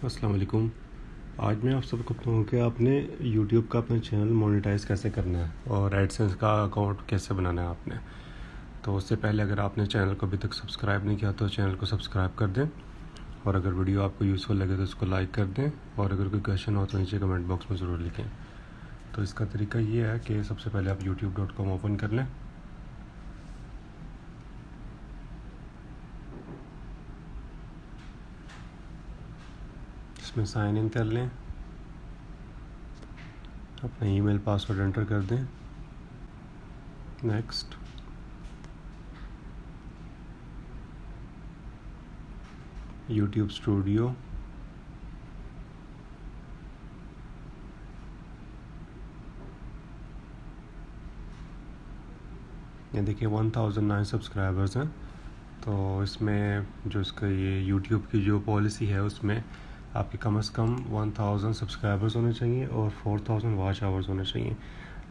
अस्सलाम वालेकुम। आज मैं आप सबको बताऊँ कि आपने यूट्यूब का अपना चैनल मोनेटाइज़ कैसे करना है और एडसेंस का अकाउंट कैसे बनाना है आपने। तो उससे पहले अगर आपने चैनल को अभी तक सब्सक्राइब नहीं किया तो चैनल को सब्सक्राइब कर दें, और अगर वीडियो आपको यूज़फुल लगे तो इसको लाइक कर दें, और अगर कोई क्वेश्चन हो तो नीचे कमेंट बॉक्स में ज़रूर लिखें। तो इसका तरीका ये है कि सबसे पहले आप youtube.com ओपन कर लें। इसमें साइन इन कर लें, अपना ईमेल पासवर्ड एंटर कर दें। नेक्स्ट। यूट्यूब स्टूडियो, ये देखिए 1009 सब्सक्राइबर्स हैं। तो इसमें जो इसका ये यूट्यूब की जो पॉलिसी है उसमें आपके कम से कम 1000 सब्सक्राइबर्स होने चाहिए और 4000 वॉच आवर्स होने चाहिए।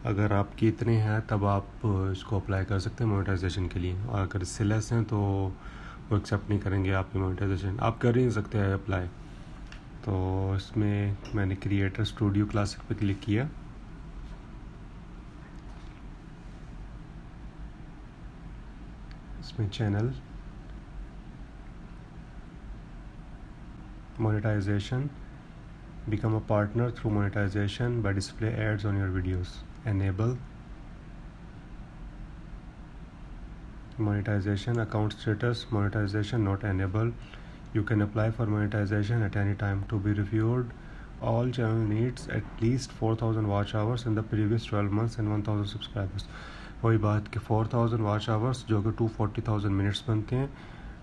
अगर आपकी इतने हैं तब आप इसको अप्लाई कर सकते हैं मोनेटाइजेशन के लिए, और अगर इससे लेस हैं तो वो एक्सेप्ट नहीं करेंगे आपकी मोनेटाइजेशन। आप कर ही नहीं सकते हैं अप्लाई। तो इसमें मैंने क्रिएटर स्टूडियो क्लासिक पे क्लिक किया। इसमें channel, monetisation, become a partner through monetization by display ads on your videos, enable monetization, account status, monetization not enabled. You can apply for monetization at any time. To be reviewed, all channel needs at least 4000 watch hours in the previous 12 months and 1000 subscribers. वही बात कि 4000 watch hours जो कि 240,000 minutes बनते हैं,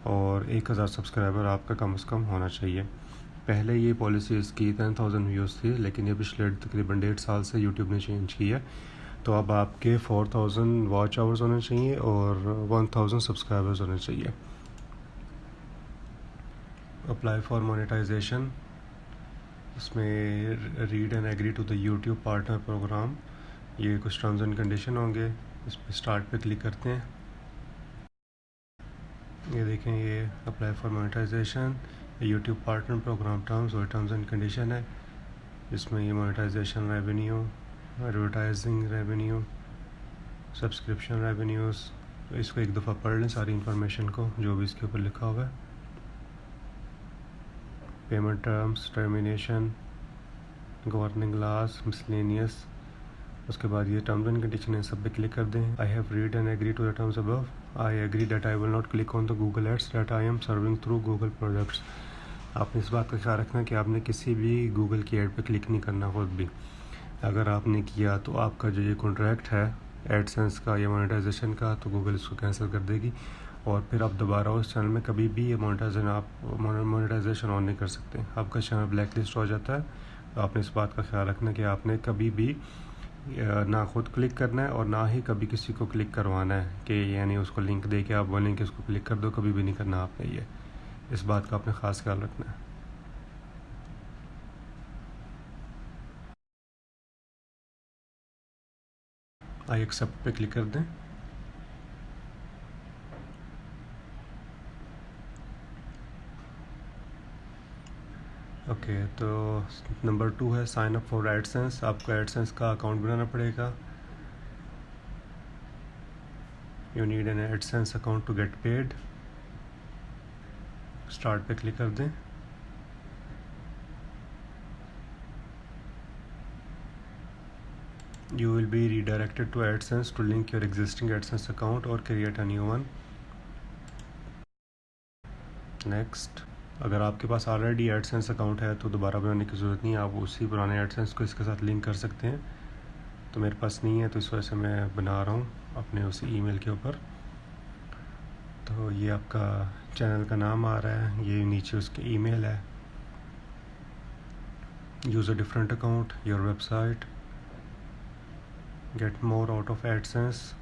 और 1000 subscriber आपका कम से कम होना चाहिए। पहले ये पॉलिसी इसकी 10,000 व्यूज़ थी, लेकिन ये पिछले तकरीबन 1.5 साल से यूट्यूब ने चेंज की है। तो अब आपके 4000 वॉच आवर्स होने चाहिए और 1000 सब्सक्राइबर्स होने चाहिए। अप्लाई फॉर मोनेटाइजेशन, इसमें read and agree to the YouTube partner program, ये कुछ टर्म्स एंड कंडीशन होंगे। इस पर स्टार्ट पे क्लिक करते हैं। ये देखें, ये apply for monetisation, YouTube partner program terms और टर्म्स एंड कंडीशन है। इसमें ये monetisation revenue, advertising revenue, subscription revenues. तो इसको एक दफ़ा पढ़ लें सारी इन्फॉर्मेशन को जो भी इसके ऊपर लिखा हुआ है। Payment terms, termination, governing laws, miscellaneous. उसके बाद ये टर्म्स एंड कंडीशन है, सब पे क्लिक कर दें। I have read and agree to the terms above. I agree that I will not click on the Google ads that I am serving through Google products. आपने इस बात का ख्याल रखना कि आपने किसी भी गूगल की एड पे क्लिक नहीं करना खुद भी। अगर आपने किया तो आपका जो ये कॉन्ट्रैक्ट है एडसेंस का या मोनेटाइजेशन का, तो गूगल इसको कैंसिल कर देगी, और फिर आप दोबारा उस चैनल में कभी भी ये मोनेटाइजेशन ऑन नहीं कर सकते। आपका चैनल ब्लैक लिस्ट हो जाता है। तो आपने इस बात का ख्याल रखना कि आपने कभी भी ना खुद क्लिक करना है और ना ही कभी किसी को क्लिक करवाना है कि यानी उसको लिंक दे के आप बोलें कि उसको क्लिक कर दो, कभी भी नहीं करना आपने ये। इस बात का आपने ख़ास ख्याल रखना है। आई एक्सेप्ट पे क्लिक कर दें। ओके, तो नंबर 2 है साइन अप फॉर एडसेंस। आपको एडसेंस का अकाउंट बनाना पड़ेगा। You need an AdSense account to get paid. Start पे क्लिक कर दें। You will be redirected to AdSense to link your existing AdSense account or create a new one. Next. अगर आपके पास already AdSense account है तो दोबारा बनाने की ज़रूरत नहीं है, आप उसी पुराने एडसेंस को इसके साथ लिंक कर सकते हैं। तो मेरे पास नहीं है, तो इस वजह से मैं बना रहा हूँ अपने उसी ईमेल के ऊपर। तो ये आपका चैनल का नाम आ रहा है, ये नीचे उसके ईमेल है। Use a different account, your website, get more out of AdSense,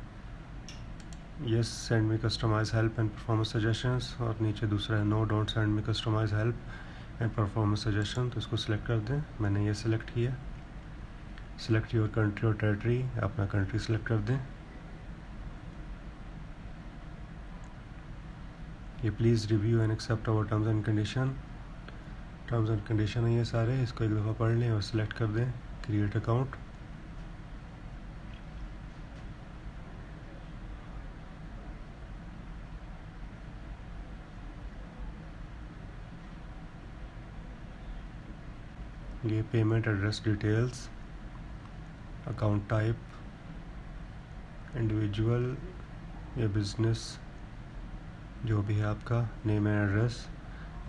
yes send me customise help and performance suggestions, और नीचे दूसरा है no don't send me customise help and performance suggestion. तो इसको सिलेक्ट कर दें। मैंने ये सिलेक्ट किया। सिलेक्ट योर कंट्री और टेरिटरी, अपना कंट्री सिलेक्ट कर दें। ये please review and accept our terms and condition. Terms and condition है ये सारे, इसको एक दफ़ा पढ़ लें और सिलेक्ट कर दें क्रिएट अकाउंट। ये payment address details, account type, individual या बिज़नेस, जो भी है आपका नेम एंड एड्रेस।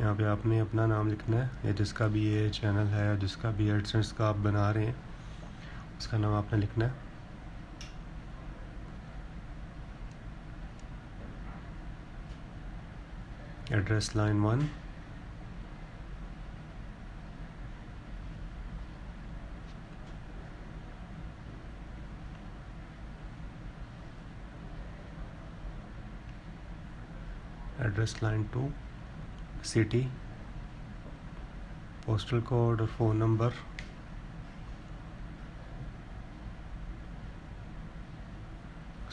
यहाँ पे आपने अपना नाम लिखना है, या जिसका भी ये चैनल है या जिसका भी एडसेंस का आप बना रहे हैं उसका नाम आपने लिखना है। Address line 1, address line 2, city, postal code और फ़ोन नंबर।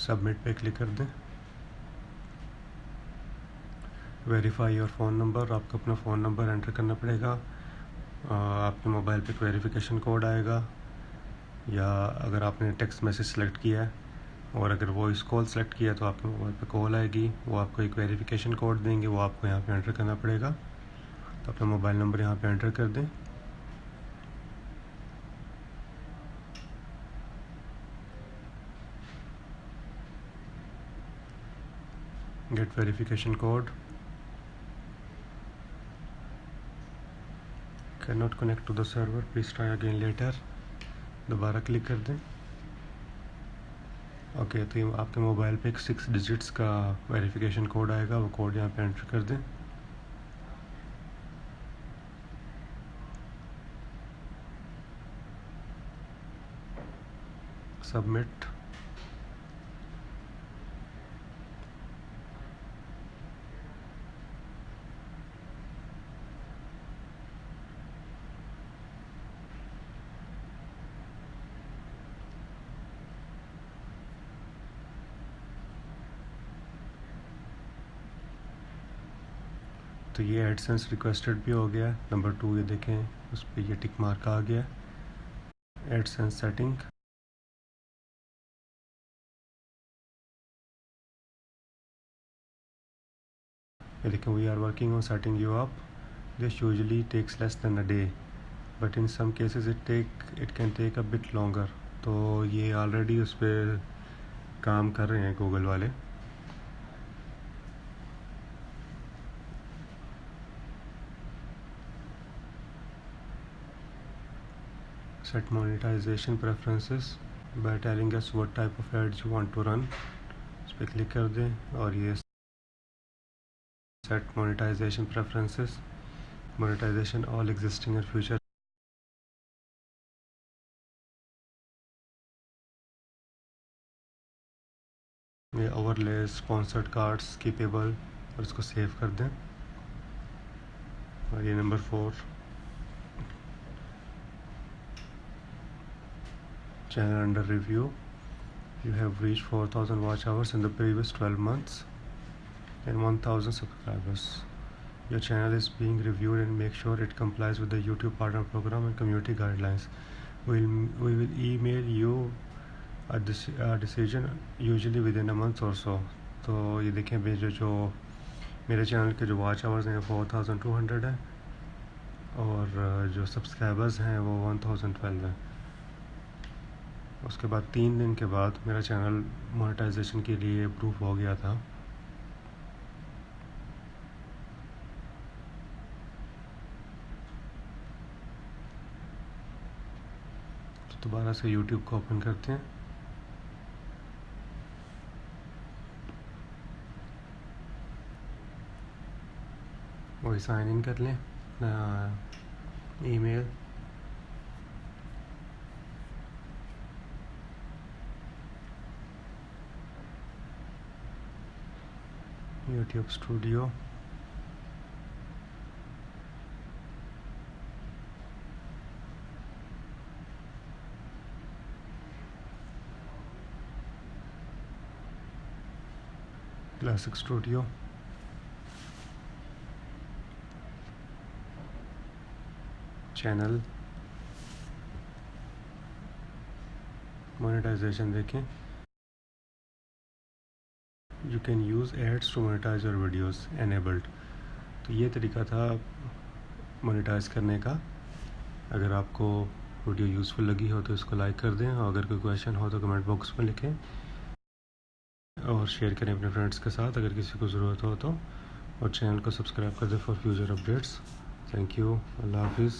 सबमिट पे क्लिक कर दें। वेरीफाई योर फ़ोन नंबर, आपको अपना फ़ोन नंबर एंटर करना पड़ेगा। आपके मोबाइल पे वेरिफिकेशन कोड आएगा, या अगर आपने टेक्स्ट मैसेज सेलेक्ट किया है और अगर वॉइस कॉल सेलेक्ट किया है तो आपके मोबाइल पे कॉल आएगी, वो आपको एक वेरिफिकेशन कोड देंगे, वो आपको यहाँ पे एंटर करना पड़ेगा। तो अपना मोबाइल नंबर यहाँ पे एंटर कर दें। Get verification code, can not connect to the server, please try again later. दोबारा क्लिक कर दें। ओके, तो ये आपके मोबाइल पे एक 6 डिजिट्स का वेरिफिकेशन कोड आएगा, वो कोड यहाँ पे एंटर कर दें। सबमिट। तो ये एडसेंस रिक्वेस्टेड भी हो गया। नंबर 2 ये देखें, उस पर ये टिक मार्क आ गया। एडसेंस सेटिंग, ये देखें, we are working on setting you up, this usually takes less than a day but in some cases it can take a bit longer. तो ये ऑलरेडी उस पर काम कर रहे हैं गूगल वाले। Set monetisation preferences by telling us what type of ads you want to run, इस पर क्लिक कर दें। और ये set monetisation preferences, monetisation all existing and future, ये ओवरले स्पॉन्सर्ड कार्ड्स कीपेबल, और इसको सेव कर दें। और ये number 4, channel under review, you have reached 4,000 watch hours in the previous 12 months and 1,000 subscribers. Your channel is being reviewed and make sure it complies with the YouTube partner program and community guidelines. We will email you a decision usually within a month or so. तो ये देखें, जो मेरे channel के जो watch hours हैं 4,200 है, और जो सब्सक्राइबर्स हैं वो 1,012 हैं। उसके बाद 3 दिन के बाद मेरा चैनल मोनेटाइजेशन के लिए अप्रूव हो गया था। तो दोबारा से यूट्यूब को ओपन करते हैं। वही साइन इन कर लें, email, YouTube studio, classic studio, channel monetization देखें, you can use ads to monetize your videos enabled. तो ये तरीका था मोनेटाइज करने का। अगर आपको वीडियो यूज़फुल लगी हो तो इसको लाइक कर दें, और अगर कोई क्वेश्चन हो तो कमेंट बॉक्स में लिखें और शेयर करें अपने फ्रेंड्स के साथ अगर किसी को ज़रूरत हो तो, और चैनल को सब्सक्राइब कर दें for future updates. Thank you. अल्लाह हाफिज़।